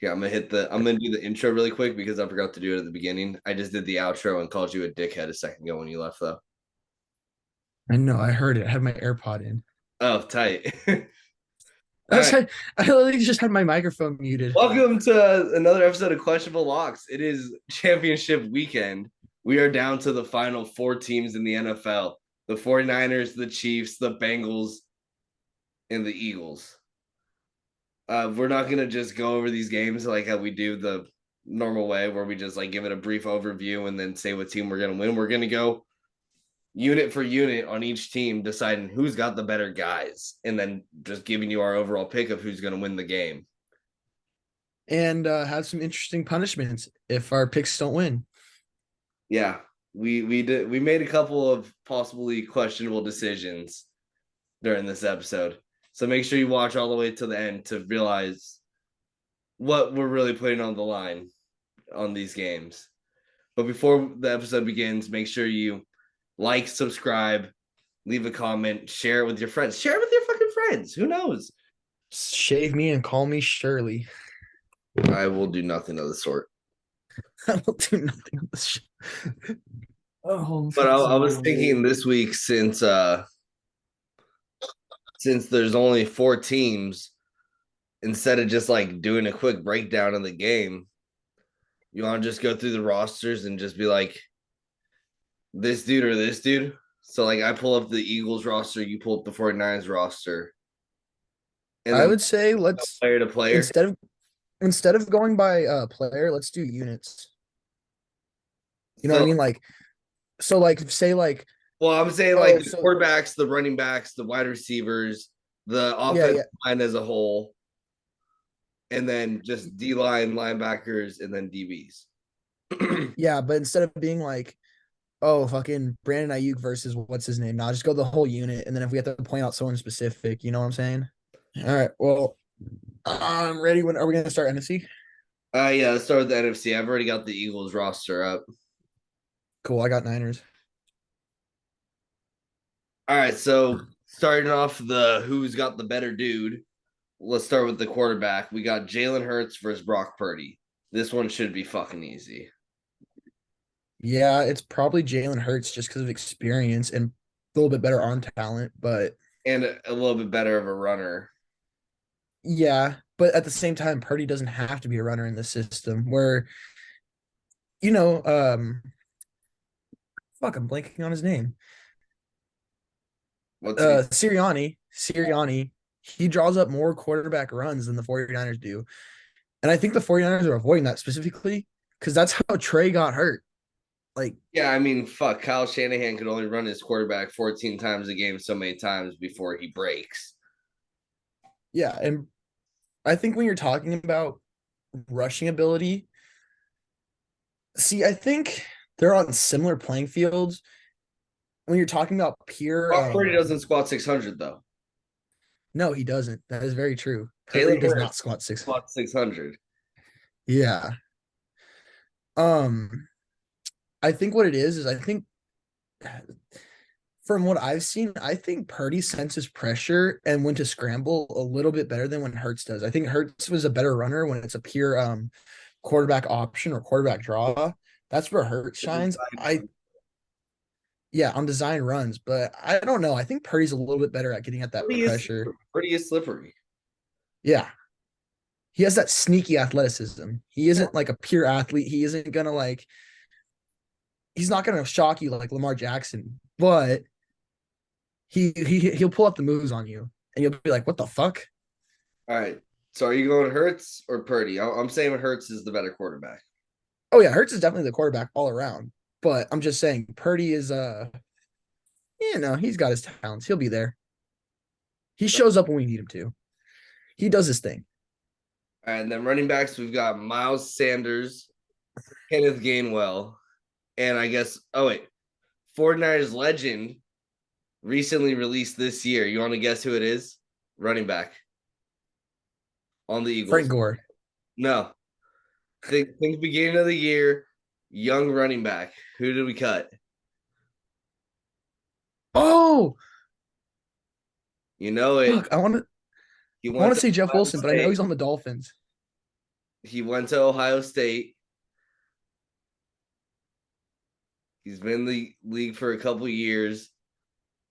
Yeah, I'm gonna do the intro really quick because I forgot to do it at the beginning. I just did the outro and called you a dickhead a second ago when you left though. I know, I heard it. I had my AirPod in. Oh, tight. All I right. said I literally just had my microphone muted. Welcome to another episode of Questionable Locks. It is championship weekend. We are down to the final four teams in the NFL. The 49ers, the Chiefs, the Bengals, and the Eagles. We're not gonna just go over these games like how we do the normal way where we just like give it a brief overview and then say what team we're gonna win. We're gonna go unit for unit on each team, deciding who's got the better guys, and then just giving you our overall pick of who's going to win the game. And have some interesting punishments if our picks don't win. Yeah, we made a couple of possibly questionable decisions during this episode, so make sure you watch all the way to the end to realize what we're really putting on the line on these games. But before the episode begins, make sure you like, subscribe, leave a comment, share it with your friends. Share it with your fucking friends. Who knows? Shave me and call me Shirley. I will do nothing of the sort. I will do nothing on this show. Oh, But I was so thinking this week since there's only four teams, instead of just like doing a quick breakdown of the game, you want to just go through the rosters and just be like this dude or this dude. So like I pull up the Eagles roster, you pull up the 49ers roster, and I then would say let's player to player. instead of instead of going by player, let's do units. You know what I So mean? Like so like say like well, I'm saying like oh the so quarterbacks, the running backs, the wide receivers, the yeah, offensive yeah. line as a whole, and then just D line, linebackers, and then DBs. Yeah, but instead of being like, oh, fucking Brandon Ayuk versus what's his name, now just go the whole unit. And then if we have to point out someone specific, you know what I'm saying? All right. Well, I'm ready. When are we going to start NFC? Yeah, let's start with the NFC. I've already got the Eagles roster up. Cool. I got Niners. All right, so starting off the who's got the better dude. Let's start with the quarterback. We got Jalen Hurts versus Brock Purdy. This one should be fucking easy Yeah, it's probably Jalen Hurts just because of experience and a little bit better arm talent. But and a little bit better of a runner. yeah, but at the same time, Purdy doesn't have to be a runner in this system where, you know, fuck, I'm blanking on his name. What's he? Sirianni, he draws up more quarterback runs than the 49ers do. And I think the 49ers are avoiding that specifically because that's how Trey got hurt. Like, Yeah, I mean, fuck. Kyle Shanahan could only run his quarterback 14 times a game so many times before he breaks. yeah. And I think when you're talking about rushing ability, see, I think they're on similar playing fields. When you're talking about pure, Brock Purdy doesn't squat 600 though. no, he doesn't. That is very true. Purdy Jalen does not Hurts squat six. squats 600. Yeah. Um, I think what it is I think from what I've seen, I think Purdy senses pressure and when to scramble a little bit better than when Hurts does. I think Hurts was a better runner when it's a pure quarterback option or quarterback draw. That's where Hurts shines. Yeah, on design runs, but I don't know. I think Purdy's a little bit better at getting at that Purdy is pressure. Purdy is slippery. Yeah. He has that sneaky athleticism. He isn't like a pure athlete. He isn't gonna like he's not gonna shock you like Lamar Jackson, but he'll pull up the moves on you and you'll be like, what the fuck? All right. So are you going Hurts or Purdy? I'm saying Hurts is the better quarterback. Oh yeah, Hurts is definitely the quarterback all around. But I'm just saying Purdy is he's got his talents. He'll be there. He shows up when we need him to. He does his thing. And then running backs, we've got Miles Sanders, Kenneth Gainwell, and I guess, oh wait, 49ers legend recently released this year. You want to guess who it is? Running back on the Frank Eagles. Gore. No. Think beginning of the year, young running back. Who did we cut? Oh, You know it. fuck. I want to He I want went to to say Jeff Ohio Wilson, but I know State. he's on the Dolphins. He went to Ohio State. He's been in the league for a couple years.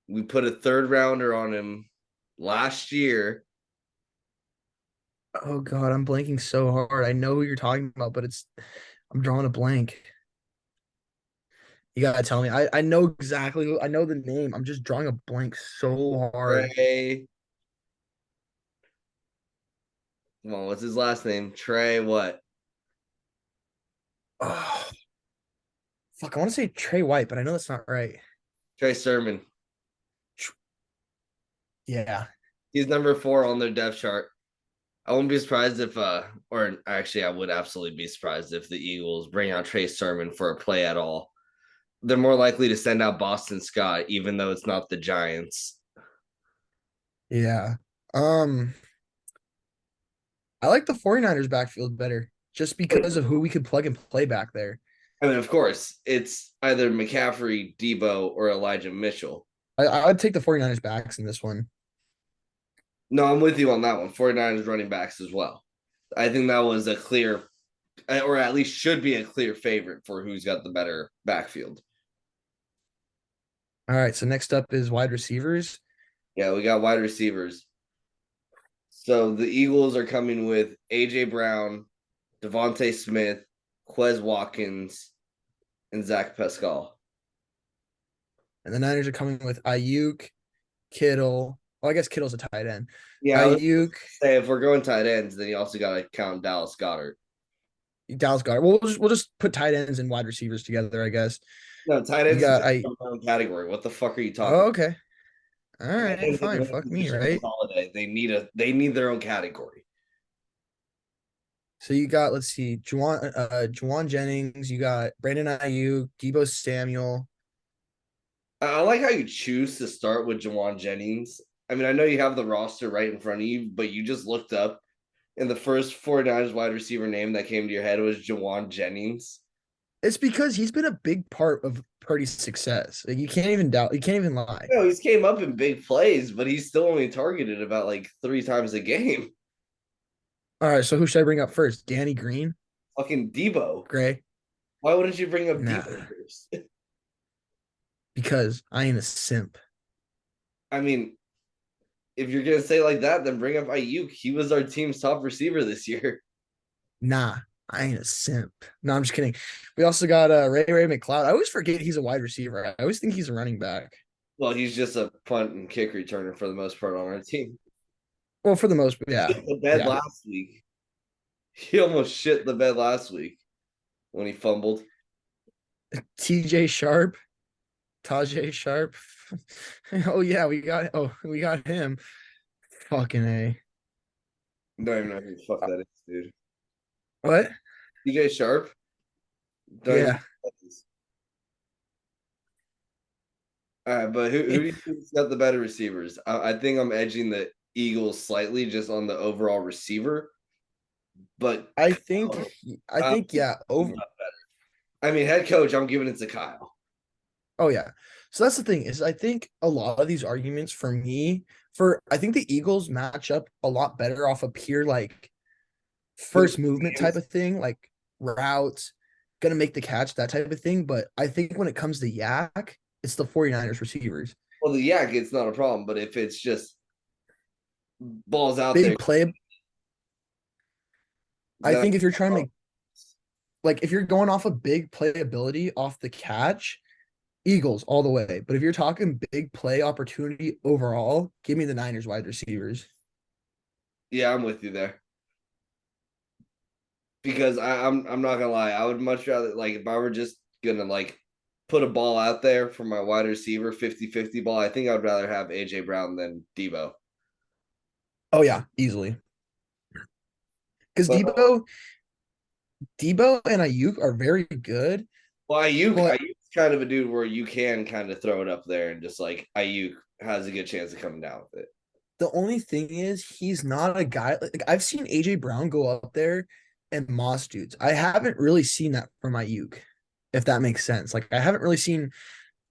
We put a third rounder on him last year. Oh God, I'm blanking so hard. I know who you're talking about, but I'm drawing a blank. You gotta tell me. I know exactly I know the name. I'm just drawing a blank so hard. Trey. Come on, what's his last name? Trey what? Oh, fuck, I want to say Trey White, but I know that's not right. Trey Sermon. Yeah. He's number 4 on their depth chart. I wouldn't be surprised if or actually I would absolutely be surprised if the Eagles bring out Trey Sermon for a play at all. They're more likely to send out Boston Scott, even though it's not the Giants. Yeah. Um, I like the 49ers backfield better just because of who we could plug and play back there. I mean, of course, it's either McCaffrey, Debo, or Elijah Mitchell. I would take the 49ers backs in this one. No, I'm with you on that one. 49ers running backs as well. I think that was a clear, or at least should be a clear favorite for who's got the better backfield. All right, so next up is wide receivers. Yeah, we got wide receivers. So the Eagles are coming with A.J. Brown, Devontae Smith, Quez Watkins, and Zach Pascal. And the Niners are coming with Ayuk, Kittle. Well, I guess Kittle's a tight end. Yeah, I was Ayuk, say if we're going tight ends, then you also got to count Dallas Goddard. Dallas Goedert. We'll just put tight ends and wide receivers together, I guess. No, tight You ends is got its I. own category. What the fuck are you talking Oh, about? okay. All Tight right, ends is fine. one Fuck me, position on right? holiday. They need their own category. So you got, let's see, Juwan Jennings. You got Brandon Ayuk, Debo Samuel. I like how you choose to start with Jawan Jennings. I mean, I know you have the roster right in front of you, but you just looked up and the first 49ers wide receiver name that came to your head was Jawan Jennings. It's because he's been a big part of Purdy's success. Like, you can't even doubt. You can't even lie. No, he's came up in big plays, but he's still only targeted about like 3 times a game. All right, so who should I bring up first? Danny Green, Fucking Debo. Gray. Why wouldn't you bring up Nah, Debo first? because I ain't a simp. I mean, if you're gonna say like that, then bring up Ayuk. He was our team's top receiver this year. Nah, I ain't a simp. No, I'm just kidding. We also got Ray McLeod. I always forget he's a wide receiver. I always think he's a running back. Well, he's just a punt and kick returner for the most part on our team. Well, for the most, He yeah, shit the bed yeah. last week. He almost shit the bed last week when he fumbled. TJ Sharp, Tajay Sharp. Oh yeah, we got him. Fucking A. Don't even know who the fuck that is, dude. What? DJ Sharp. Don't even know Yeah. who that is. All right, but who do you think's got the better receivers? I think I'm edging the Eagles slightly just on the overall receiver, but I think Kyle, I think yeah, over I mean, head coach, I'm giving it to Kyle. oh yeah. So that's the thing is I think a lot of these arguments for me for I think the Eagles match up a lot better off of pure like first movement type of thing, like routes, gonna make the catch, that type of thing. But I think when it comes to Yak, it's the 49ers receivers. Well, the yak, it's not a problem, but if it's just balls out there, Big play. I then think if you're trying to make like if you're going off of big playability off the catch, Eagles all the way. But if you're talking big play opportunity overall, give me the Niners wide receivers. yeah, I'm with you there. Because I'm not gonna lie, I would much rather like if I were just gonna like put a ball out there for my wide receiver 50-50 ball, I think I'd rather have AJ Brown than Debo. Oh yeah, easily. Because But Debo and Ayuk are very good, well, but Ayuk's kind of a dude where you can kind of throw it up there and just like Ayuk has a good chance of coming down with it. the only thing is he's not a guy like I've seen AJ Brown go up there and moss dudes. I haven't really seen that from Ayuk, if that makes sense. Like I haven't really seen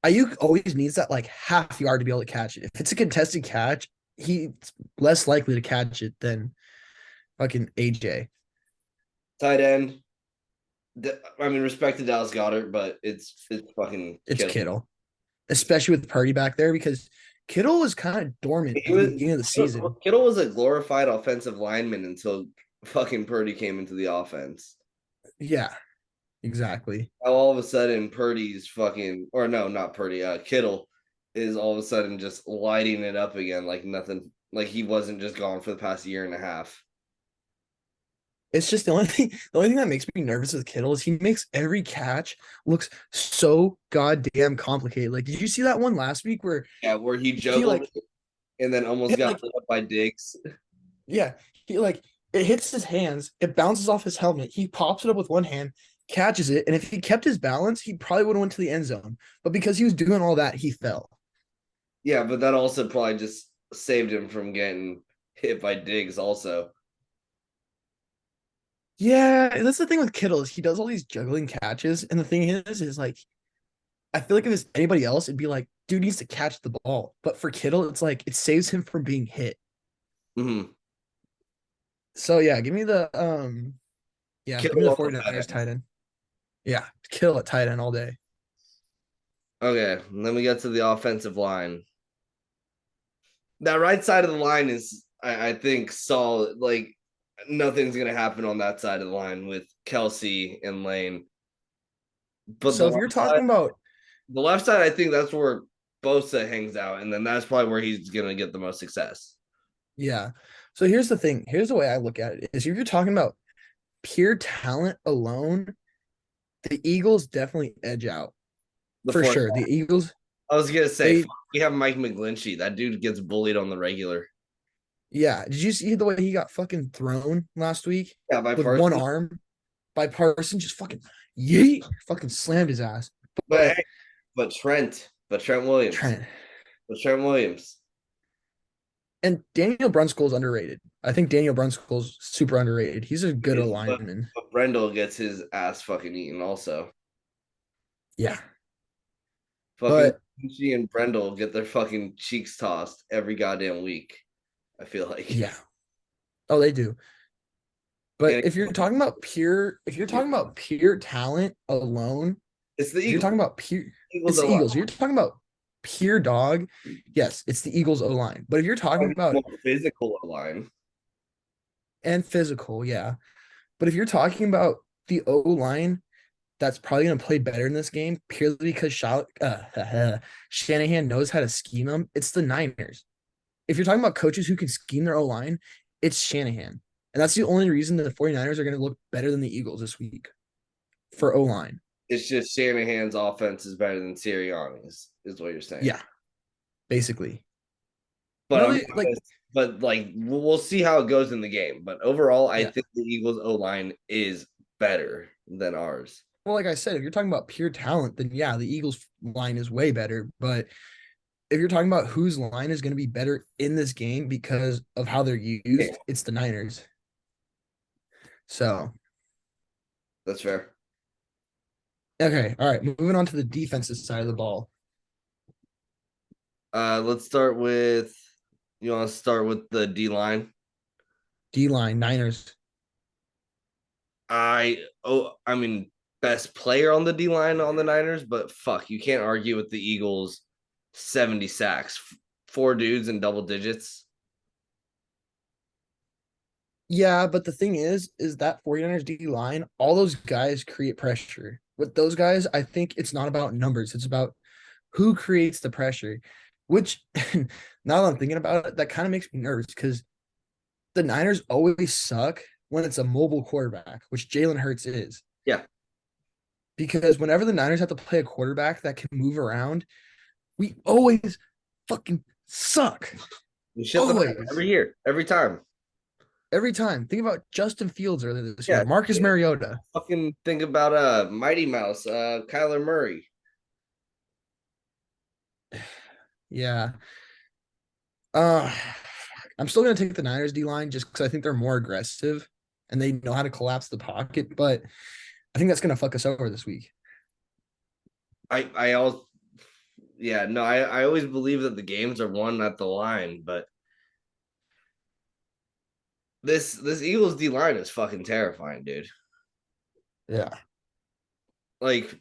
Ayuk always needs that like half yard to be able to catch it. If it's a contested catch, he's less likely to catch it than fucking AJ. Tight end. I mean, respect to Dallas Goddard, but it's fucking It's Kittle. Kittle, especially with Purdy back there because Kittle was kind of dormant He at the was beginning of the season. Kittle was a glorified offensive lineman until fucking Purdy came into the offense. Yeah, exactly. Now all of a sudden Purdy's fucking, or no, not Purdy, Kittle is all of a sudden just lighting it up again like nothing, like he wasn't just gone for the past year and a half. It's just the only thing that makes me nervous with Kittle is he makes every catch looks so goddamn complicated. Like, did you see that one last week where Yeah, where he he juggled like and then almost hit got like lit up by Diggs. yeah, he like it hits his hands, it bounces off his helmet, he pops it up with one hand, catches it, and if he kept his balance, he probably would have went to the end zone. But because he was doing all that, he fell. Yeah, but that also probably just saved him from getting hit by Diggs also. Yeah, that's the thing with Kittle is he does all these juggling catches, and the thing is like I feel like if it's anybody else, it'd be like, dude needs to catch the ball. But for Kittle, it's like it saves him from being hit. Mm-hmm. So give me Kittle the on the tight 49ers end. tight end. Yeah, kill at tight end all day. Okay, and then we get to the offensive line. That right side of the line is, I think, solid. Like nothing's gonna happen on that side of the line with Kelsey and Lane. But So if you're talking about the left side, I think that's where Bosa hangs out, and then that's probably where he's gonna get the most success. yeah. So here's the thing. Here's the way I look at it is if you're talking about pure talent alone, the Eagles definitely edge out The for fourth, sure. The Eagles, I was gonna say, they fuck, we have Mike McGlinchey. That dude gets bullied on the regular. yeah. Did you see the way he got fucking thrown last week Yeah, by with one Parsons. arm by Parson? Just fucking yeet, fucking slammed his ass. But But hey, but Trent Williams, Trent but Trent Williams. and Daniel Brunskill's underrated. I think Daniel Brunskill's super underrated. He's a good O But, lineman. but Brendel gets his ass fucking eaten also. Yeah, Fucking but Gucci and Brendel get their fucking cheeks tossed every goddamn week. I feel like. yeah. Oh, they do. But And if you're talking about pure talent alone, it's the if you're Eagles. talking about pure, Eagles it's the a lot Eagles. If you're talking about pure dog, yes, it's the Eagles O line. But if you're talking about more physical line. and physical, yeah. But if you're talking about the O line that's probably going to play better in this game purely because Shanahan knows how to scheme them, it's the Niners. If you're talking about coaches who can scheme their O line, it's Shanahan. And that's the only reason that the 49ers are going to look better than the Eagles this week for O line. It's just Shanahan's offense is better than Sirianni's, is what you're saying. Yeah, basically. But I'm Really, like, but like we'll see how it goes in the game. But overall, I yeah. think the Eagles O line is better than ours. Well, like I said, if you're talking about pure talent, then yeah, the Eagles line is way better. But if you're talking about whose line is going to be better in this game because of how they're Yeah, used, it's the Niners. So, that's fair. okay. All right. Moving on to the defensive side of the ball. Let's start with, you want to start with the D line. D line, Niners. I mean, best player on the D line on the Niners, but fuck, you can't argue with the Eagles 70 sacks. Four dudes in double digits. Yeah, but the thing is that 49ers D line, all those guys create pressure. With those guys, I think it's not about numbers, it's about who creates the pressure, which now that I'm thinking about it, that kind of makes me nervous because the Niners always suck when it's a mobile quarterback, which Jalen Hurts is. Yeah. Because whenever the Niners have to play a quarterback that can move around, we always fucking suck. We shut them out Always. every year, every time. Every time. Think about Justin Fields earlier this Yeah. year, Marcus Mariota. Fucking think about Mighty Mouse, Kyler Murray. Yeah. Uh I'm still gonna take the Niners D line just because I think they're more aggressive and they know how to collapse the pocket, but I think that's gonna fuck us over this week. I also, yeah, no, I always believe that the games are won at the line, but this Eagles D line is fucking terrifying, dude. Yeah. Like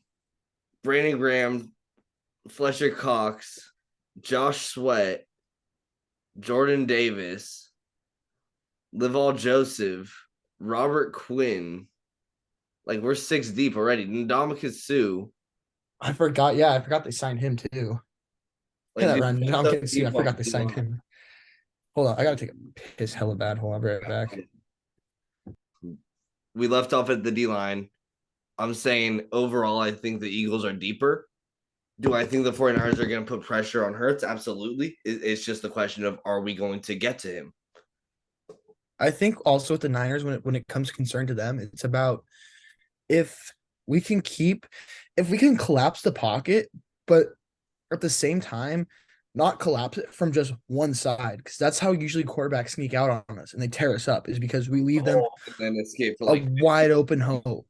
Brandon Graham, Fletcher Cox, Josh Sweat, Jordan Davis, Lival Joseph, Robert Quinn. Like we're six deep already. Ndamukong Suh. I forgot. Yeah, I forgot they signed him too. Like, That dude, run. we're Now I'm so kidding. See, I deep on forgot they the signed line. him. Hold on. I gotta take a piss hella bad. Hold on, I'll be right back. We left off at the D line. I'm saying overall, I think the Eagles are deeper. Do I think the 49ers are going to put pressure on Hurts? Absolutely. It's just a question of are we going to get to him? I think also with the Niners, when it comes concern to them, it's about if we can keep if we can collapse the pocket, but at the same time, not collapse it from just one side, because that's how usually quarterbacks sneak out on us and they tear us up, is because we leave them Oh, and then escape for a like wide open hole,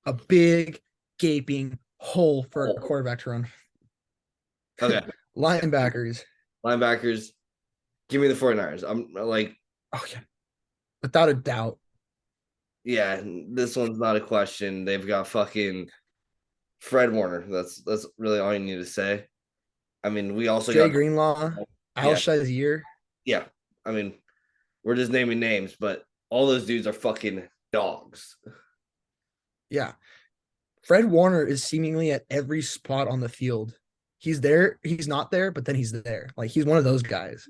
a big gaping hole for a quarterback to run. okay. Linebackers. Linebackers, give me the 49ers. I'm like, Oh yeah, without a doubt. yeah, this one's not a question. They've got fucking Fred Warner. That's really all you need to say. I mean, we also Dre got Greenlaw, Al yeah, Shazier. yeah. I mean, we're just naming names, but all those dudes are fucking dogs. Yeah. Fred Warner is seemingly at every spot on the field. He's there, he's not there, but then he's there. Like he's one of those guys.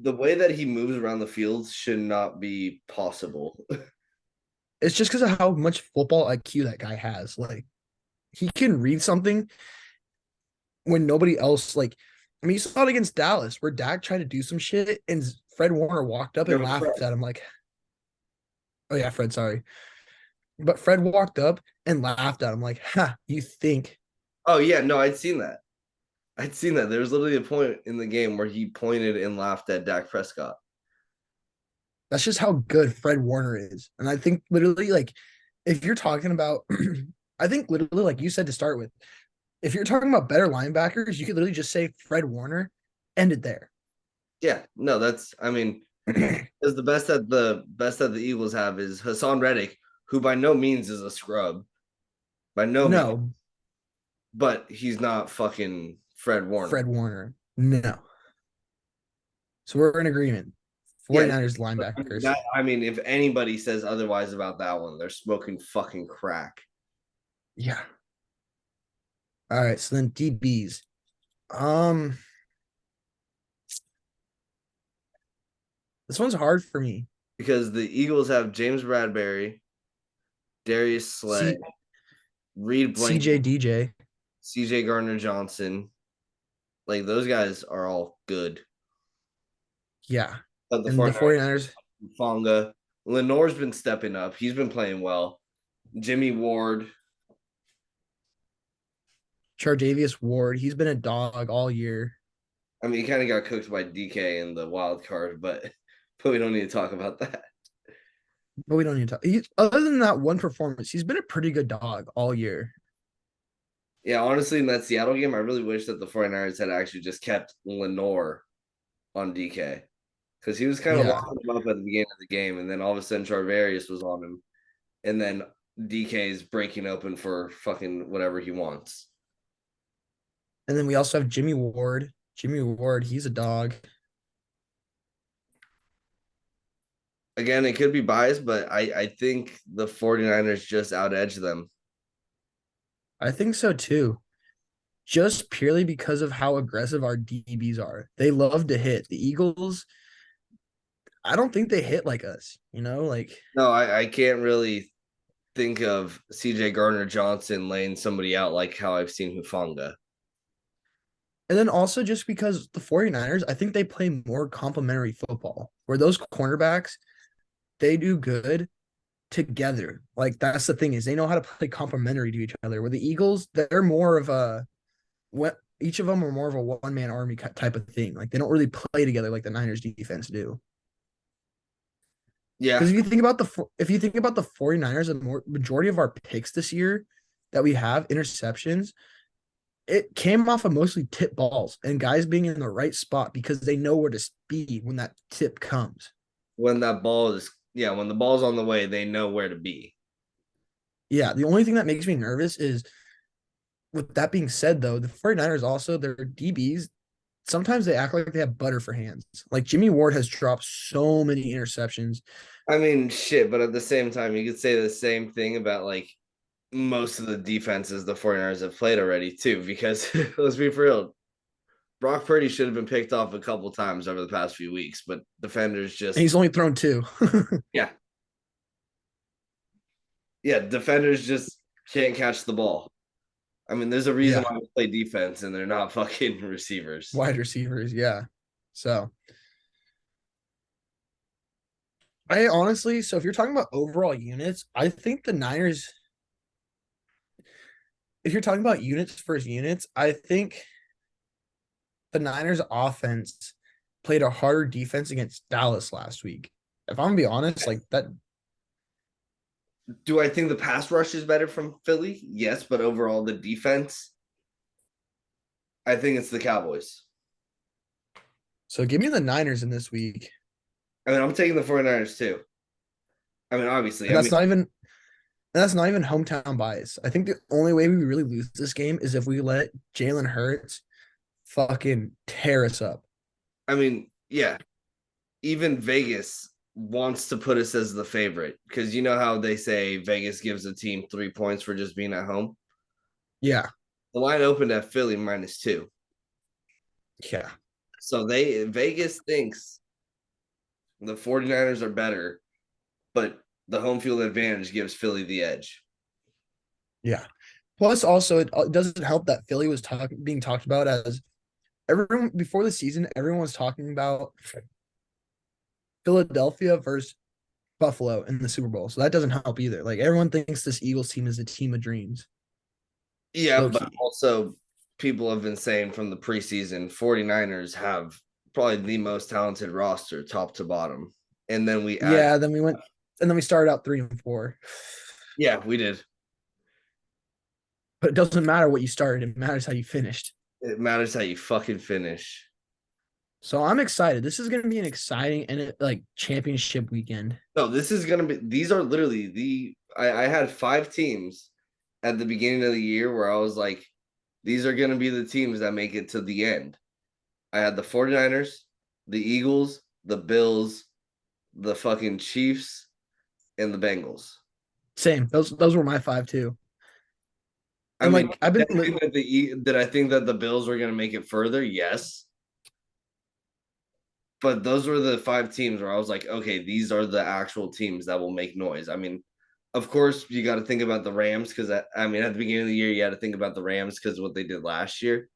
The way that he moves around the field should not be possible. It's just because of how much football IQ that guy has. Like he can read something when nobody else like I mean, you saw it against Dallas where Dak tried to do some shit and Fred Warner walked up and laughed at him like, oh yeah, Fred, sorry. But Fred walked up and laughed at him like, ha, you think. Oh yeah, no, I'd seen that. I'd seen that. There was literally a point in the game where he pointed and laughed at Dak Prescott. That's just how good Fred Warner is. And I think literally, like, if you're talking about, I think literally, like you said to start with, if you're talking about better linebackers, you could literally just say Fred Warner, end it there. Yeah, no, that's I mean, because the best that the Eagles have is Hassan Reddick, who by no means is a scrub, by no means, No, but he's not fucking Fred Warner. Fred Warner. No. So we're in agreement. Yeah, 49ers linebackers. I mean, if anybody says otherwise about that one, they're smoking fucking crack. Yeah. All right. So then DBs. Um, this one's hard for me. Because the Eagles have James Bradbury, Darius Slay, C Reed CJ Blank, DJ. CJ Gardner Johnson. Like those guys are all good. Yeah. But the And the 49ers, 49ers, Fonga, Lenore's been stepping up. He's been playing well. Jimmy Ward. Chardavius Ward, he's been a dog all year. I mean, he kind of got cooked by DK in the wild card, but we don't need to talk about that. But we don't need to talk. Other than that one performance, he's been a pretty good dog all year. Yeah, honestly, in that Seattle game, I really wish that the 49ers had actually just kept Lenore on DK because he was kind of Yeah. locking him up at the beginning of the game, and then all of a sudden Charvarius was on him, and then DK's breaking open for fucking whatever he wants. And then we also have Jimmy Ward. Jimmy Ward, he's a dog. Again, it could be biased, but I think the 49ers just out edge them. I think so too. Just purely because of how aggressive our DBs are. They love to hit. The Eagles, I don't think they hit like us, like No, I can't really think of CJ Gardner Johnson laying somebody out like how I've seen Hufanga. and then also just because the 49ers, I think they play more complementary football where those cornerbacks, they do good together. Like that's the thing is they know how to play complementary to each other. Where the Eagles, they're more of a what each of them are more of a one man army type of thing. Like they don't really play together like the Niners defense do. Yeah, Because if you think about the 49ers, the majority of our picks this year that we have interceptions, it came off of mostly tip balls and guys being in the right spot because they know where to be when that tip comes. when the ball's on the way, they know where to be. Yeah, the only thing that makes me nervous is, with that being said, though, the 49ers also, their DBs, sometimes they act like they have butter for hands. Like Jimmy Ward has dropped so many interceptions. I mean, shit, but at the same time, you could say the same thing about like most of the defenses the 49ers have played already, too, because let's be for real. Brock Purdy should have been picked off a couple times over the past few weeks, but defenders And just, he's only thrown two. yeah, yeah, defenders just can't catch the ball. I mean, there's a reason Yeah, why we play defense and they're not fucking receivers. wide receivers. Yeah. So I honestly, so if you're talking about overall units, I think the Niners, if you're talking about units versus units, I think the Niners offense played a harder defense against Dallas last week. If I'm gonna be honest, like that, Do I think the pass rush is better from Philly? Yes, but overall, the defense, I think it's the Cowboys. so give me the Niners in this week. I mean, I'm taking the 49ers too. I mean, obviously, And I mean, that's not even hometown bias. I think the only way we really lose this game is if we let Jalen Hurts fucking tear us up. yeah, even Vegas wants to put us as the favorite because you know how they say Vegas gives a team 3 points for just being at home. Yeah, The line opened at Philly -2. yeah, So Vegas thinks the 49ers are better, but the home field advantage gives Philly the edge. yeah. Plus, also, it doesn't help that Philly was being talked about as everyone before the season. Everyone was talking about Philadelphia versus Buffalo in the Super Bowl, so that doesn't help either. Like everyone thinks this Eagles team is a team of dreams, Yeah, low but key. also people have been saying from the preseason 49ers have probably the most talented roster top to bottom. And then we add Yeah, then we went, and then we started out 3-4. yeah, we did. But it doesn't matter what you started; it matters how you finished. It matters how you fucking finish. So I'm excited. This is going to be an exciting and like championship weekend. No, this is gonna be these are literally I had 5 teams at the beginning of the year where I was like, these are gonna be the teams that make it to the end. I had the 49ers, the Eagles, the Bills, the fucking Chiefs, and the Bengals. Same. Those were my five too. I And mean, like I've been did I think that the Bills were going to make it further? Yes, but those were the 5 teams where I was like, okay, these are the actual teams that will make noise. I mean, of course, you got to think about the Rams because I mean, at the beginning of the year, you had to think about the Rams because of what they did last year.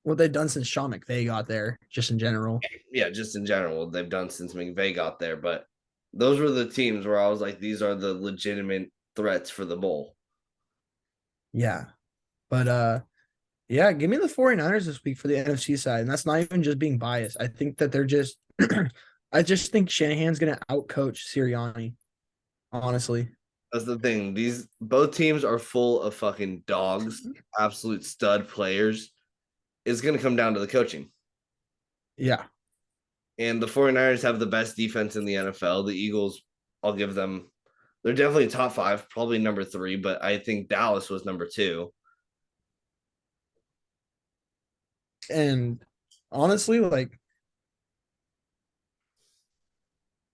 what they've done since Sean McVay got there, just in general. Yeah, just in general, what they've done since McVay got there. But those were the teams where I was like, these are the legitimate threats for the bowl. Yeah. But yeah, give me the 49ers this week for the NFC side. And that's not even just being biased. I think that they're just I just think Shanahan's gonna outcoach Sirianni, honestly. That's the thing. These both teams are full of fucking dogs, absolute stud players. It's going to come down to the coaching. Yeah. And the 49ers have the best defense in the NFL. The Eagles, I'll give them, they're definitely top 5, probably number 3, but I think Dallas was number 2. And honestly, like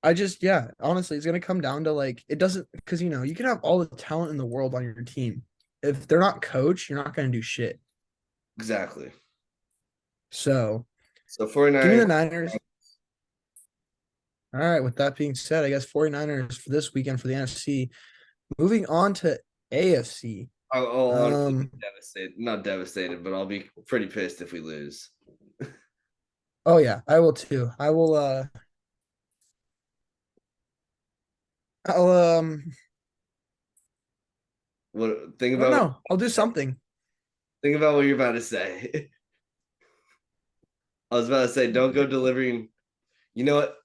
I just, yeah, honestly, it's gonna come down to like it doesn't because you can have all the talent in the world on your team. If they're not coached, you're not gonna do shit. Exactly. So So give me 49ers, the Niners. All right, with that being said, I guess 49ers for this weekend for the NFC. Moving on to AFC. I'll honestly be Um, devastated. Not devastated, but I'll be pretty pissed if we lose. oh yeah, I will too. I'll What think I don't about know. I'll do something. think about what you're about to say. I was about to say, don't go delivering. You know what?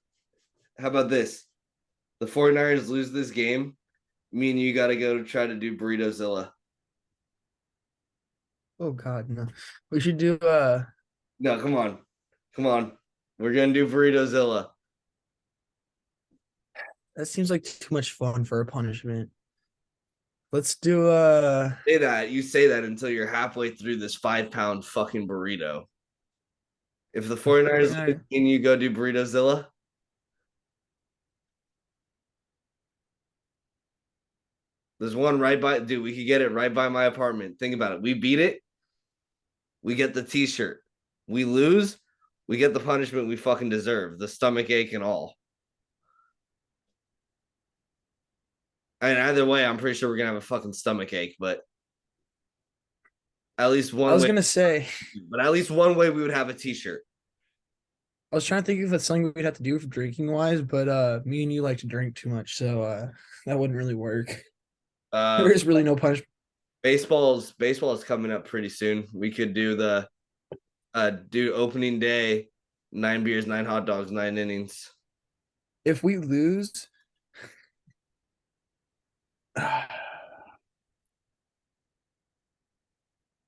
How about this? The 49ers lose this game. Me and you got to go try to do Burritozilla. Oh God, no. We should do No, come on. Come on. We're going to do Let's do Say that. You say that until you're halfway through this 5 pound fucking burrito. If the 49ers lose, 49. can you go do Burritozilla? There's one right by, dude. We could get it right by my apartment. Think about it. We beat it, we get the T-shirt. We lose, we get the punishment we fucking deserve, the stomach ache and all. And either way, I'm pretty sure we're gonna have a fucking stomach ache, but at least I one was way. gonna say, But at least one way we would have a T-shirt. I was trying to think if that's something we'd have to do for drinking wise, but me and you like to drink too much, so that wouldn't really work. Uh, There's really no punishment. baseball is coming up pretty soon. We could do the do opening day, 9 beers, 9 hot dogs, 9 innings. If we lose,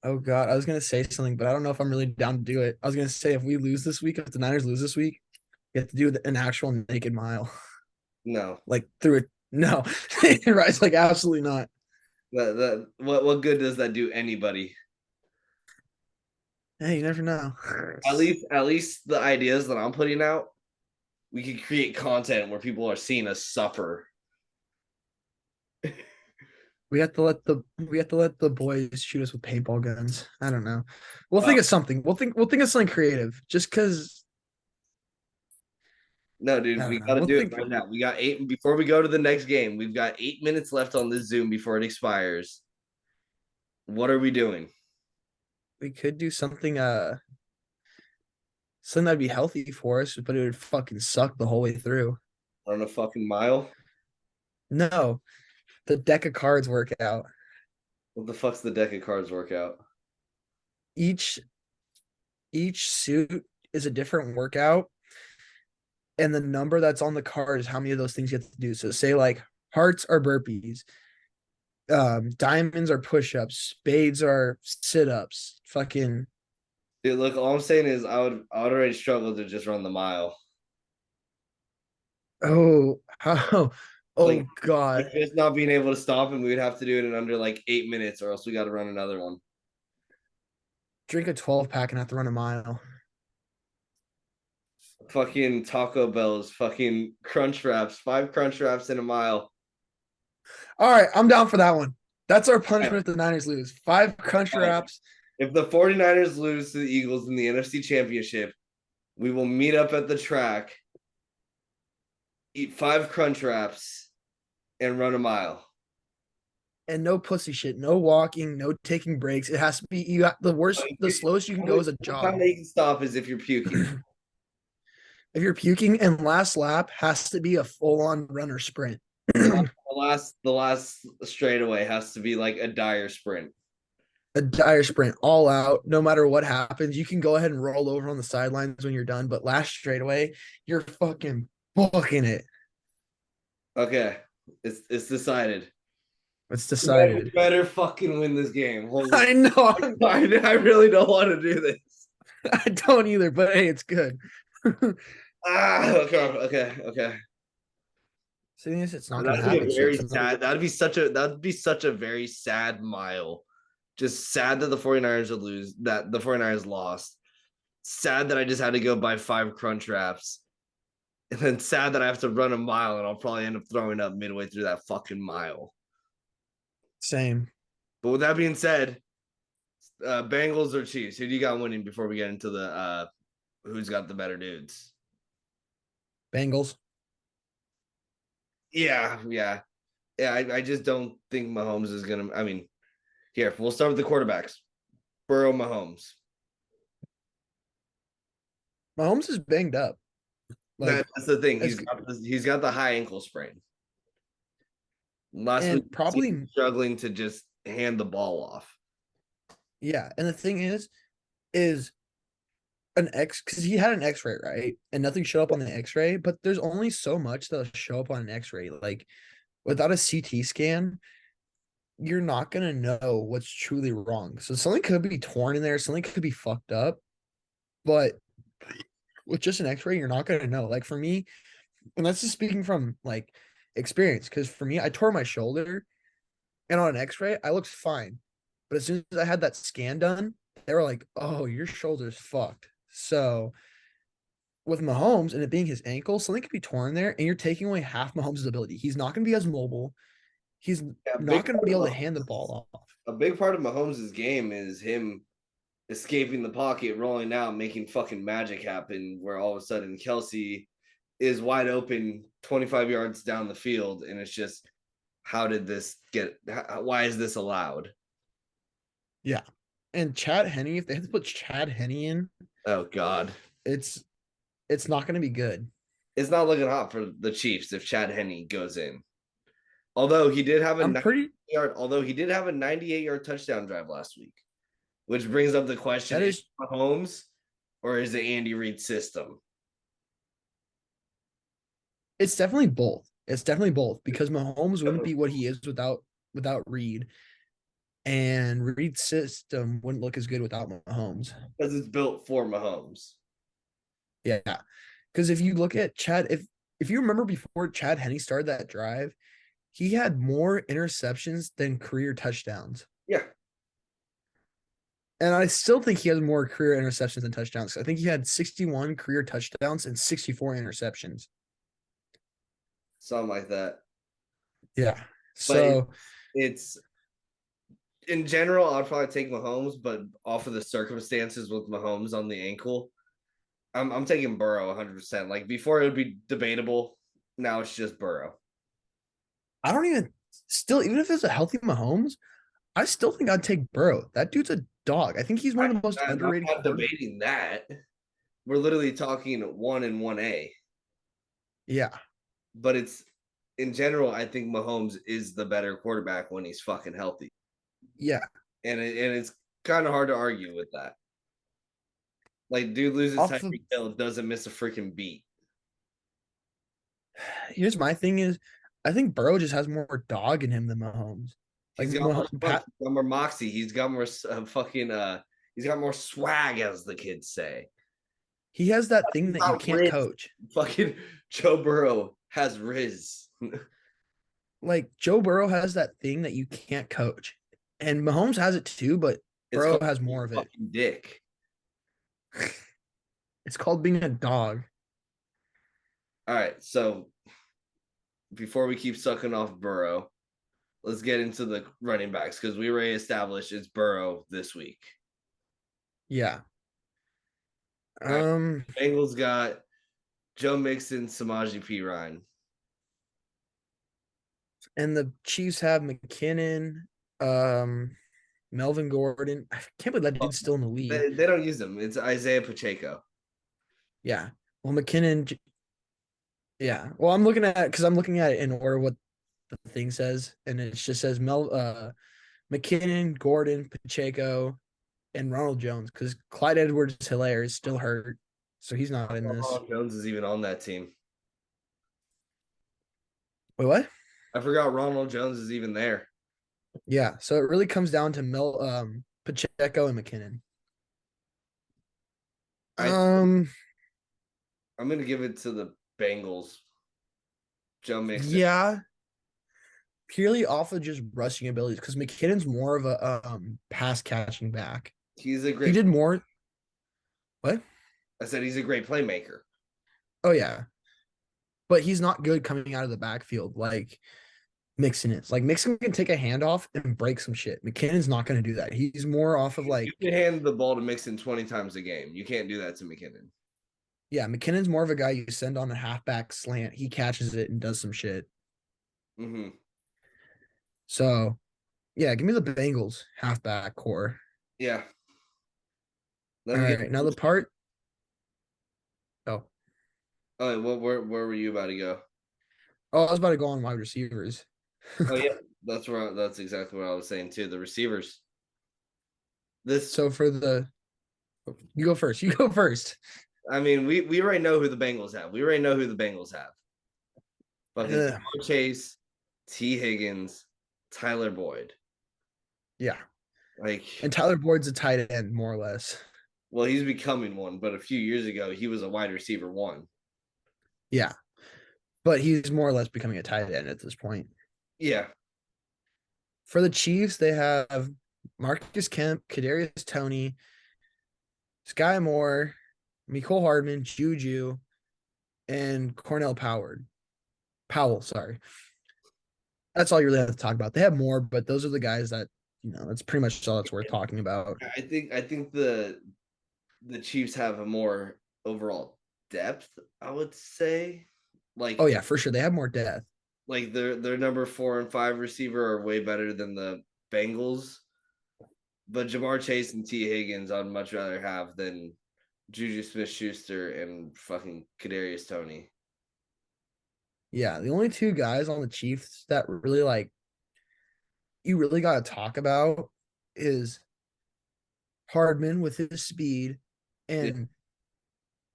oh God, I was gonna say something, but I don't know if I'm really down to do it. I was gonna say if we lose this week, if the Niners lose this week, you have to do an actual naked mile, No, like through it. No, right? It's like absolutely not. what good does that do anybody? Hey, you never know. At least the ideas that I'm putting out, we could create content where people are seeing us suffer. We have to let the boys shoot us with paintball guns. I don't know. We'll Uh, think of something. We'll think of something creative. Just because no, I dude, we don't know. got to We'll do it think right now. We got eight before we go to the next game. We've got 8 minutes left on this Zoom before it expires. What are we doing? we could do something that'd be healthy for us, but it would fucking suck the whole way through. On a fucking mile? No, the deck of cards workout. What the fuck's the deck of cards workout? Each each suit is a different workout, and the number that's on the card is how many of those things you have to do. So say like hearts are burpees, diamonds are push-ups, spades are sit-ups, fucking Dude, look, all I'm saying is I would already struggle to just run the mile. oh how Like oh God. just not being able to stop him, we would have to do it in under like 8 minutes, or else we got to run another one. Drink a 12 pack and have to run a mile. Fucking Taco Bell's fucking crunch wraps, 5 crunch wraps in a mile. All right, I'm down for that one. That's our All punishment if the Niners lose. 5 crunch right. wraps. If the 49ers lose to the Eagles in the NFC Championship, we will meet up at the track, eat 5 crunch wraps, and run a mile. And no pussy shit, no walking, no taking breaks. It has to be you got the slowest you can go is a Only time jog. that you can stop is if you're puking. If you're puking and last lap has to be a full-on runner sprint. The last straightaway has to be like a dire sprint. A dire sprint, all out, no matter what happens. You can go ahead and roll over on the sidelines when you're done, but last straightaway, you're fucking booking it. Okay, it's decided. It's You decided. better fucking win this game. Holy, I know. I really don't want to do this. I don't either, but hey, it's good. Okay. Seeing as it's not going to That'd be happen, a so very it's another. sad. That'd be such a very sad mile. Just sad that the 49ers would lose, that the 49ers lost. Sad that I just had to go buy 5 crunch wraps. And then sad that I have to run a mile and I'll probably end up throwing up midway through that fucking mile. Same. But with that being said, Bengals or Chiefs, who do you got winning before we get into the who's got the better dudes? Bengals. Yeah. I just don't think Mahomes is gonna. I mean, here we'll start with the quarterbacks. Burrow, Mahomes. Mahomes is banged up. Like That's the thing. as He's got the high ankle sprain. Last week, and probably struggling to just hand the ball off. yeah. And the thing is an X because he had an X-ray, right? And nothing showed up on the X-ray, but there's only so much that'll show up on an X-ray. Like without a CT scan, you're not gonna know what's truly wrong. So something could be torn in there, something could be fucked up, but with just an X-ray, you're not gonna know. Like for me, and that's just speaking from like experience, because for me, I tore my shoulder And on an X-ray, I looked fine. But as soon as I had that scan done, they were like, "Oh, your shoulder's fucked." So with Mahomes and it being his ankle, something could be torn there, and you're taking away half Mahomes' ability. He's not going to be as mobile. He's Yeah, not going to be able to hand the ball off. a big part of Mahomes' game is him escaping the pocket, rolling out, making fucking magic happen. Where all of a sudden Kelsey is wide open 25 yards down the field, and it's just, how did this get? Why is this allowed? Yeah. And Chad Henne, if they have to put Chad Henne in, Oh God, it's it's not going to be good. it's not looking hot for the Chiefs if Chad Henne goes in. Although he did have a I'm 90 pretty. yard, although he did have a 98-yard touchdown drive last week, which brings up the question: That is is. it Mahomes or is it Andy Reid's system? It's definitely both. It's definitely both because Mahomes wouldn't be what he is without Reid, and Reid's system wouldn't look as good without Mahomes. Because it's built for Mahomes. Yeah, because if you look at Chad, if you remember before Chad Henne started that drive, he had more interceptions than career touchdowns. Yeah, And I still think he has more career interceptions than touchdowns. I think he had 61 career touchdowns and 64 interceptions. something like that. Yeah. But So it's in general, I'd probably take Mahomes, but off of the circumstances with Mahomes on the ankle, I'm taking Burrow 100%. Like before, it would be debatable. Now it's just Burrow. I don't even still, even if it's a healthy Mahomes, I still think I'd take Burrow. That dude's a dog. I think he's one of the most I'm underrated not debating that. We're literally talking 1 and 1A, Yeah. but it's in general. I think Mahomes is the better quarterback when he's fucking healthy, Yeah. and it's kind of hard to argue with that. Like, dude loses Off of Tyreek Hill, doesn't miss a freaking beat. Here's my thing is I think Burrow just has more dog in him than Mahomes. Like He's got more spunk, Pat, he's got more moxie, he's got more fucking he's got more swag, as the kids say. he has that thing He's that you got can't Riz. coach. Fucking Joe Burrow has Riz. Like Joe Burrow has that thing that you can't coach. And Mahomes has it too, but It's Burrow called has more of it. fucking dick. It's called being a dog. All right, so before we keep sucking off Burrow, let's get into the running backs because we already established it's Burrow this week. Yeah. All right, Um Bengals got Joe Mixon, Samaje Perine. and the Chiefs have McKinnon, um Melvin Gordon. I can't believe that dude's still in the league. They don't use them. It's Isaiah Pacheco. Yeah. Well, McKinnon. Yeah. Well, I'm looking at it in order what the thing says, and it just says McKinnon, Gordon, Pacheco, and Ronald Jones because Clyde Edwards-Helaire is still hurt, so he's not in this. Ronald Jones is even on that team. Wait, what? I forgot Ronald Jones is even there. Yeah. So it really comes down to Pacheco and McKinnon. I Um. I'm gonna give it to the Bengals. Joe Mixon. Yeah. Purely off of just rushing abilities because McKinnon's more of a pass catching back. He's a He great. did more. What? I said he's a great playmaker. Oh yeah, but he's not good coming out of the backfield like Mixon is. Like Mixon can take a handoff and break some shit. McKinnon's not going to do that. He's more off of You like, can hand the ball to Mixon 20 times a game. You can't do that to McKinnon. yeah, McKinnon's more of a guy you send on a halfback slant. He catches it and does some shit. Mm-hmm. So yeah, give me the Bengals halfback core. Yeah. Let All me get. right, now the part. Oh, Oh, where were you about to go? oh, I was about to go on wide receivers. Oh yeah, that's exactly what I was saying too. The receivers. This, So for the, you go first. You go first. I mean, we already know who the Bengals have. We already know who the Bengals have. Fucking Ugh. Jamar Chase, T. Higgins, Tyler Boyd. Yeah, Like, and Tyler Boyd's a tight end more or less. well, he's becoming one, but a few years ago he was a wide receiver one. Yeah, but he's more or less becoming a tight end at this point. Yeah. For the Chiefs, they have Marcus Kemp, Kadarius Toney, Sky Moore, Mecole Hardman, Juju, and Cornell Powell. Powell, sorry. That's all you really have to talk about. They have more, but those are the guys that that's pretty much all that's worth talking about. I think the Chiefs have a more overall depth, I would say. Oh Like yeah, for sure. They have more depth. like their number 4 and 5 receiver are way better than the Bengals. But Jamar Chase and T. Higgins, I'd much rather have than Juju Smith Schuster and fucking Kadarius Toney. Yeah, the only two guys on the Chiefs that really you really got to talk about is Hardman with his speed Yeah. and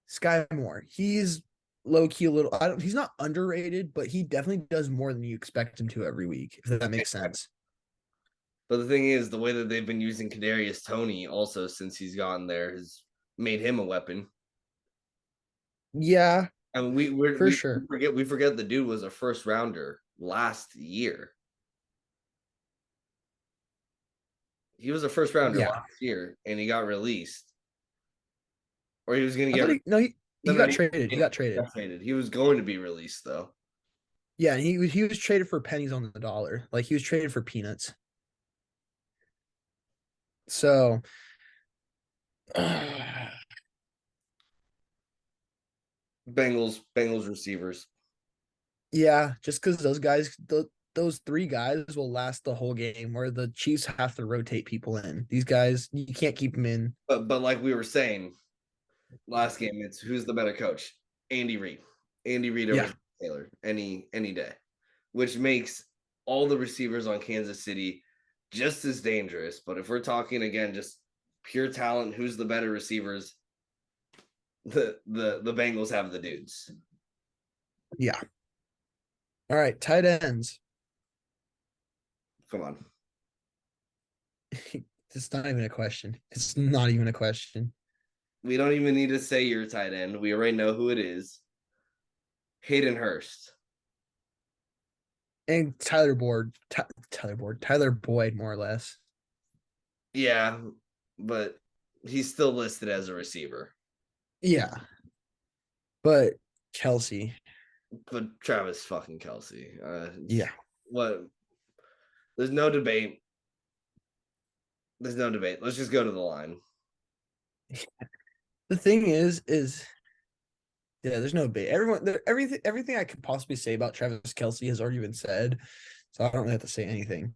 Sky Moore. He's low key a little. I don't. He's not underrated, but he definitely does more than you expect him to every week. If that makes sense. But the thing is, the way that they've been using Kadarius Toney also since he's gone there has made him a weapon. Yeah, I mean, we for we sure. forget the dude was a first rounder last year. He was a first rounder Yeah, last year, and he got released, or he was going to I thought get. he no No, he no, got traded. He got traded. got traded. He was going to be released though. Yeah, and he was traded for pennies on the dollar. Like he was traded for peanuts. So Bengals receivers. yeah, just because those three guys will last the whole game, where the Chiefs have to rotate people in. These guys, you can't keep them in. But like we were saying last game, it's who's the better coach? Andy Reid. Andy Reid over Yeah. Taylor any day, which makes all the receivers on Kansas City just as dangerous. But if we're talking again, just pure talent, who's the better receivers? The Bengals have the dudes. Yeah. All right, tight ends. Come on. It's not even a question. It's not even a question. We don't even need to say your tight end. We already know who it is. Hayden Hurst. And Tyler Boyd, more or less. Yeah, but he's still listed as a receiver. Yeah, but Kelsey. But Travis fucking Kelsey. Yeah. What? There's no debate. There's no debate. Let's just go to the line. The thing is yeah, there's no debate. Everything I could possibly say about Travis Kelsey has already been said, so I don't really have to say anything.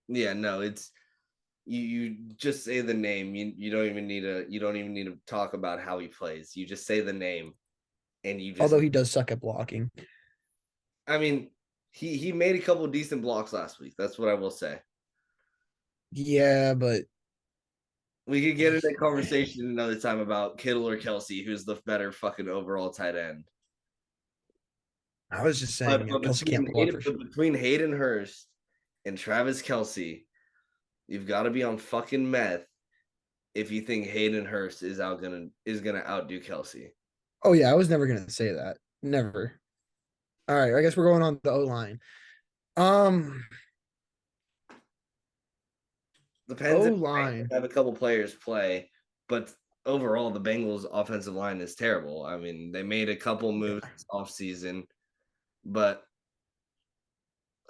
Yeah, no, it's you just say the name. You don't even need to talk about how he plays. You just say the name and you just Although he does suck at blocking. I mean, he made a couple decent blocks last week. That's what I will say. Yeah, but We could get into a conversation another time about Kittle or Kelsey, who's the better fucking overall tight end. I was just saying, But Kelsey can't block for sure. Between Hayden Hurst and Travis Kelsey, you've got to be on fucking meth if you think Hayden Hurst is gonna outdo Kelsey. Oh yeah, I was never gonna say that. Never. All right, I guess we're going on the O line. Um, Depends O if line. they have a couple players play, but overall the Bengals offensive line is terrible. I mean, they made a couple moves Yeah. this offseason, but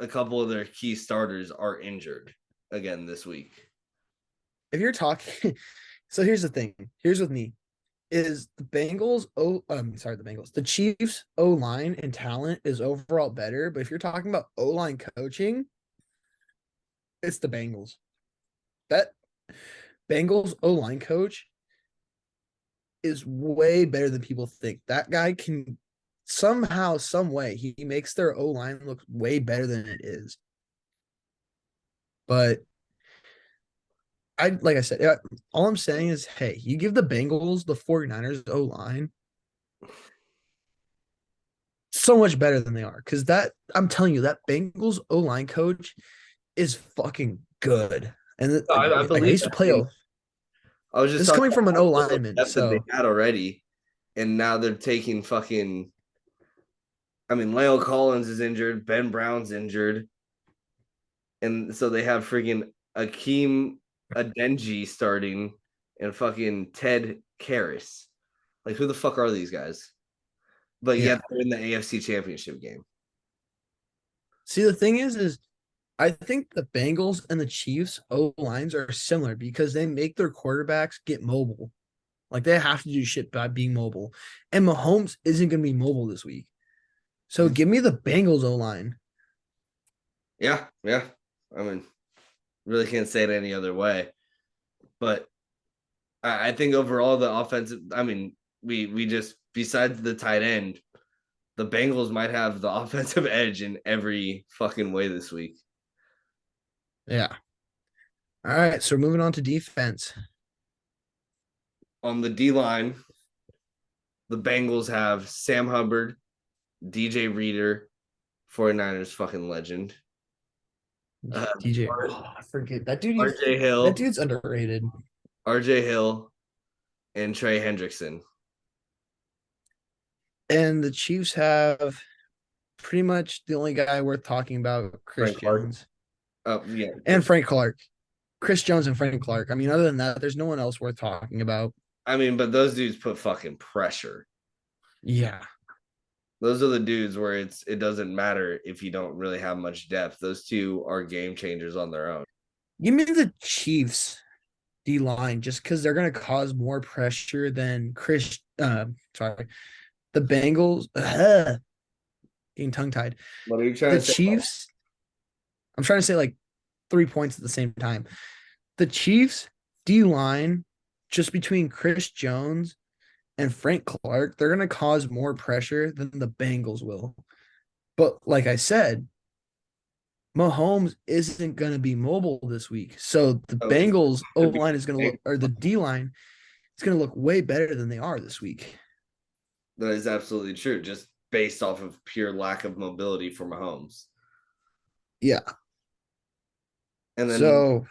a couple of their key starters are injured again this week. If you're talking, so here's the thing. Here's with me is the Bengals. The Bengals. The Chiefs O line and talent is overall better, but if you're talking about O line coaching, it's the Bengals. That Bengals O line coach is way better than people think. That guy can somehow, some way, he makes their O line look way better than it is. But like I said, all I'm saying is, hey, you give the Bengals the 49ers O line so much better than they are. Cause that I'm telling you, that Bengals O line coach is fucking good. And I like I believe used to that. play. I was just This is talking coming from an O about the lineman. depth that they So had already, and now they're taking fucking. I mean, Leo Collins is injured. Ben Brown's injured. and so they have freaking Akeem Adenji starting and fucking Ted Karras. Like, who the fuck are these guys? But Yeah. yet they're in the AFC Championship game. See, the thing is I think the Bengals and the Chiefs O lines are similar because they make their quarterbacks get mobile. Like they have to do shit by being mobile. And Mahomes isn't going to be mobile this week. So give me the Bengals O line. Yeah, yeah. I mean, really can't say it any other way. But I think overall the offensive. I mean, we just besides the tight end, the Bengals might have the offensive edge in every fucking way this week. Yeah. All right. So moving on to defense. On the D line, the Bengals have Sam Hubbard, DJ Reader, 49ers fucking legend. DJ. Oh, I forget that dude. RJ That Hill, dude's underrated. RJ Hill, and Trey Hendrickson. And the Chiefs have pretty much the only guy worth talking about, Chris Frank Clark. Jones. Oh, yeah. And Frank Clark. Chris Jones and Frank Clark. I mean, other than that, there's no one else worth talking about. I mean, but those dudes put fucking pressure. Yeah. Those are the dudes where it doesn't matter if you don't really have much depth. Those two are game changers on their own. Give me the Chiefs D line just because they're going to cause more pressure than sorry, the Bengals. Getting tongue tied. What are you trying The to say? Chiefs, I'm trying to say like 3 points at the same time. The Chiefs D line, just between Chris Jones and Frank Clark, they're going to cause more pressure than the Bengals will. But like I said, Mahomes isn't going to be mobile this week. So the Oh, it's Bengals O to be line is going to look, or the D line is going to look way better than they are this week. that is absolutely true, just based off of pure lack of mobility for Mahomes. Yeah. And then So,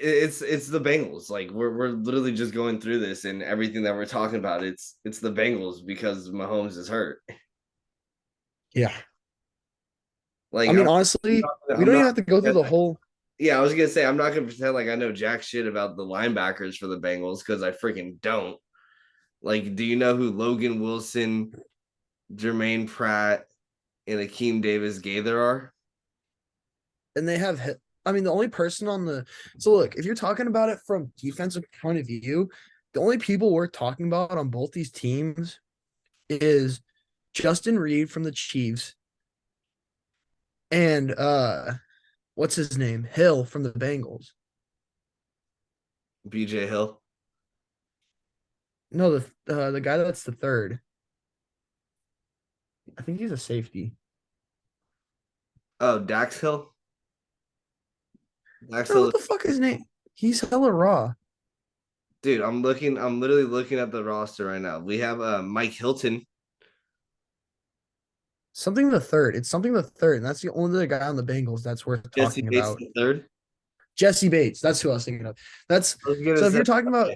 it's the Bengals. Like we're literally just going through this and everything that we're talking about. It's the Bengals because Mahomes is hurt. yeah. Like I mean, honestly, we I'm don't not even have to go through the whole. yeah, I was gonna say I'm not gonna pretend like I know jack shit about the linebackers for the Bengals because I freaking don't. Like, do you know who Logan Wilson, Jermaine Pratt, and Akeem Davis Gaither are? And they have, I mean, the only person on the. So, look, if you're talking about it from defensive point of view, the only people worth talking about on both these teams is Justin Reed from the Chiefs and what's his name? Hill from the Bengals. BJ Hill. No, the guy that's the third. I think he's a safety. Oh, Dax Hill. Dax Bro, Hill. what the fuck is his name? He's hella raw. Dude, I'm literally looking at the roster right now. We have Mike Hilton. Something the third. It's something the third, and that's the only other guy on the Bengals that's worth Jesse talking Bates about. the third. Jesse Bates. That's who I was thinking of. That's I was gonna so. If say you're talking about,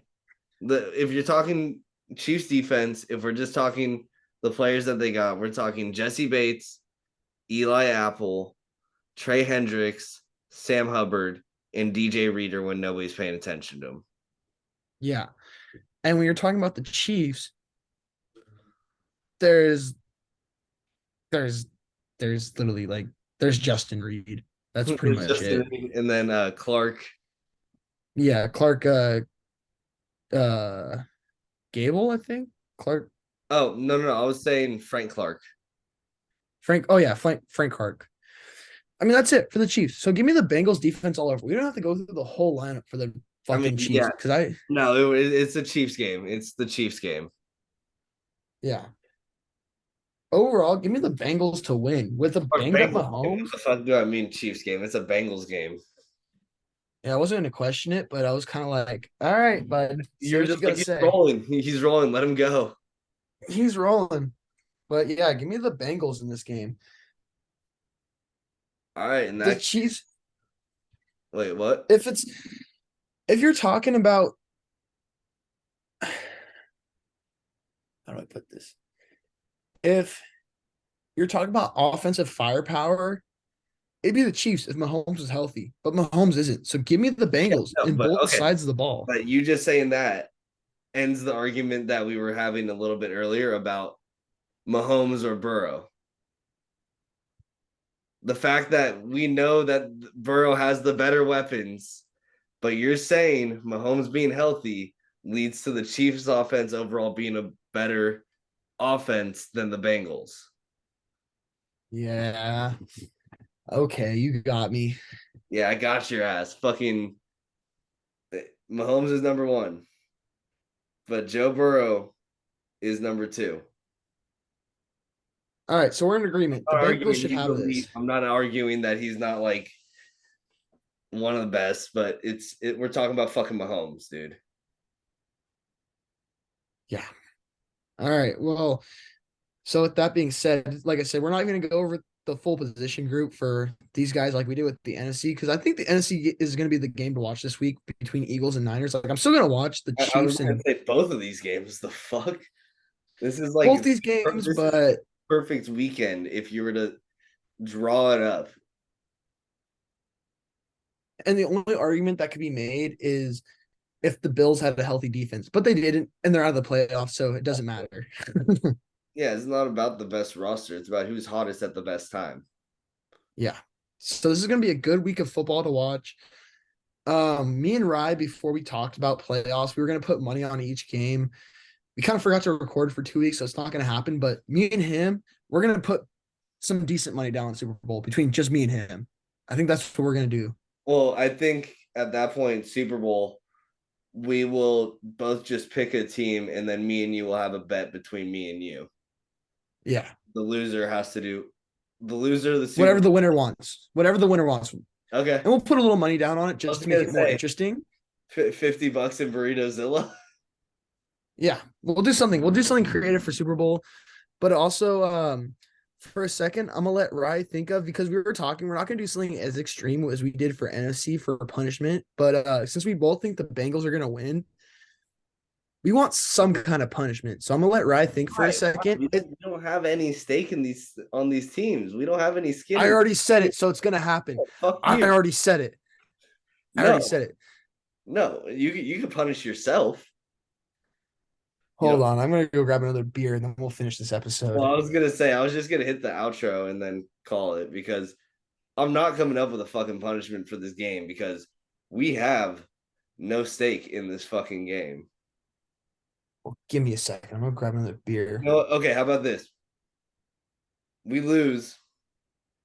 if you're talking Chiefs defense, if we're just talking the players that they got, we're talking Jesse Bates, Eli Apple, Trey Hendricks, Sam Hubbard, and DJ Reader when nobody's paying attention to him. yeah, and when you're talking about the Chiefs, there's there's there's literally like there's Justin Reed. That's pretty It's much just it. and then Clark. Yeah, Clark. Uh, Gable, I think. Clark. Oh no, I was saying Frank Clark. Frank. Oh yeah, Frank Clark. I mean, that's it for the Chiefs. So give me the Bengals defense all over. We don't have to go through the whole lineup for the I mean, fucking Chiefs yeah, because I no, it's a Chiefs game. It's the Chiefs game. yeah. Overall, give me the Bengals to win with a Or banged up Bengals game. What Mahomes. the fuck do I mean Chiefs game? It's a Bengals game. Yeah, I wasn't gonna question it, but I was kind of like, all right, bud, say You're what you just like gotta he's say. rolling. He's rolling. Let him go. He's rolling. But yeah, give me the Bengals in this game. All right, and The that Chiefs, wait, what? if it's if you're talking about how do I put this? If you're talking about offensive firepower, It'd be the Chiefs if Mahomes was healthy, but Mahomes isn't. So give me the Bengals No, in but both okay. sides of the ball. But you just saying that ends the argument that we were having a little bit earlier about Mahomes or Burrow. The fact that we know that Burrow has the better weapons, but you're saying Mahomes being healthy leads to the Chiefs' offense overall being a better offense than the Bengals. Yeah. Okay, you got me. Yeah, I got your ass. Fucking Mahomes is number one, but Joe Burrow is number two. All right, so we're in agreement. The I'm not Bengals arguing should he's have this. elite. I'm not arguing that he's not like one of the best, but we're talking about fucking Mahomes, dude. Yeah. All right. Well, so with that being said, like I said, we're not even gonna go over the full position group for these guys like we did with the NFC because I think the NFC is going to be the game to watch this week between Eagles and Niners. Like I'm still going to watch the I was Chiefs gonna and say both of these games. The fuck? This is like both these games, this is but perfect weekend if you were to draw it up. and the only argument that could be made is if the Bills had a healthy defense, but they didn't, and they're out of the playoffs, so it doesn't matter. Yeah, it's not about the best roster. It's about who's hottest at the best time. Yeah. So this is going to be a good week of football to watch. Me and Rye, before we talked about playoffs, we were going to put money on each game. We kind of forgot to record for 2 weeks, so it's not going to happen. But me and him, we're going to put some decent money down on Super Bowl between just me and him. I think that's what we're going to do. Well, I think at that point, Super Bowl, we will both just pick a team, and then me and you will have a bet between me and you. Yeah. The loser has to do the loser of the Super Whatever Bowl. the winner wants. Whatever the winner wants. And Okay. we'll put a little money down on it I just was to make gonna it more say interesting. $50 in Burritozilla. Yeah. We'll do something. We'll do something creative for Super Bowl. But also, for a second, I'm gonna let Rye think of because we were talking, we're not gonna do something as extreme as we did for NFC for punishment. But since we both think the Bengals are gonna win, we want some kind of punishment. So I'm gonna let Rye think for a Why? second. We don't have any stake in these teams. We don't have any skin I in. already said it, so it's gonna happen. Fuck I you. already said it. I already No, said it. no. You can punish yourself. You Hold know. on, I'm gonna go grab another beer and then we'll finish this Well, episode. I was gonna say I was just gonna hit the outro and then call it because I'm not coming up with a fucking punishment for this game because we have no stake in this fucking game. Well, give me a second. I'm gonna grab another beer. No, okay. How about this? We lose.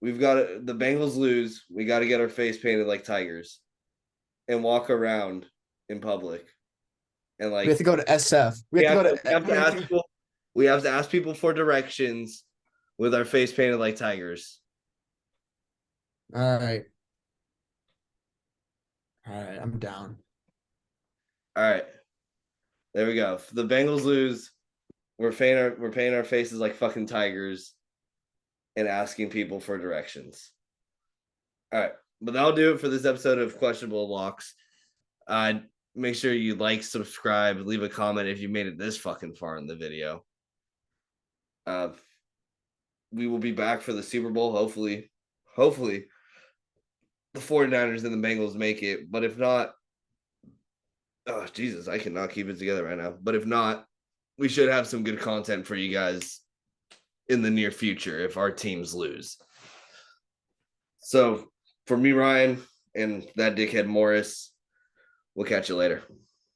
We've got the Bengals lose. We got to get our face painted like tigers and walk around in public and We have to like go to SF. We have to go we to. have to ask people. We have to ask people for directions with our face painted like tigers. All right. All right. I'm down. All right, there we go. If the Bengals lose, we're painting our faces like fucking tigers and asking people for directions. All right, but that'll do it for this episode of Questionable Locks. Make sure you like, subscribe, leave a comment if you made it this fucking far in the video. We will be back for the Super Bowl. Hopefully, the 49ers and the Bengals make it. But if not, oh, Jesus, I cannot keep it together right now. But if not, we should have some good content for you guys in the near future if our teams lose. So for me, Ryan, and that dickhead Morris, we'll catch you later.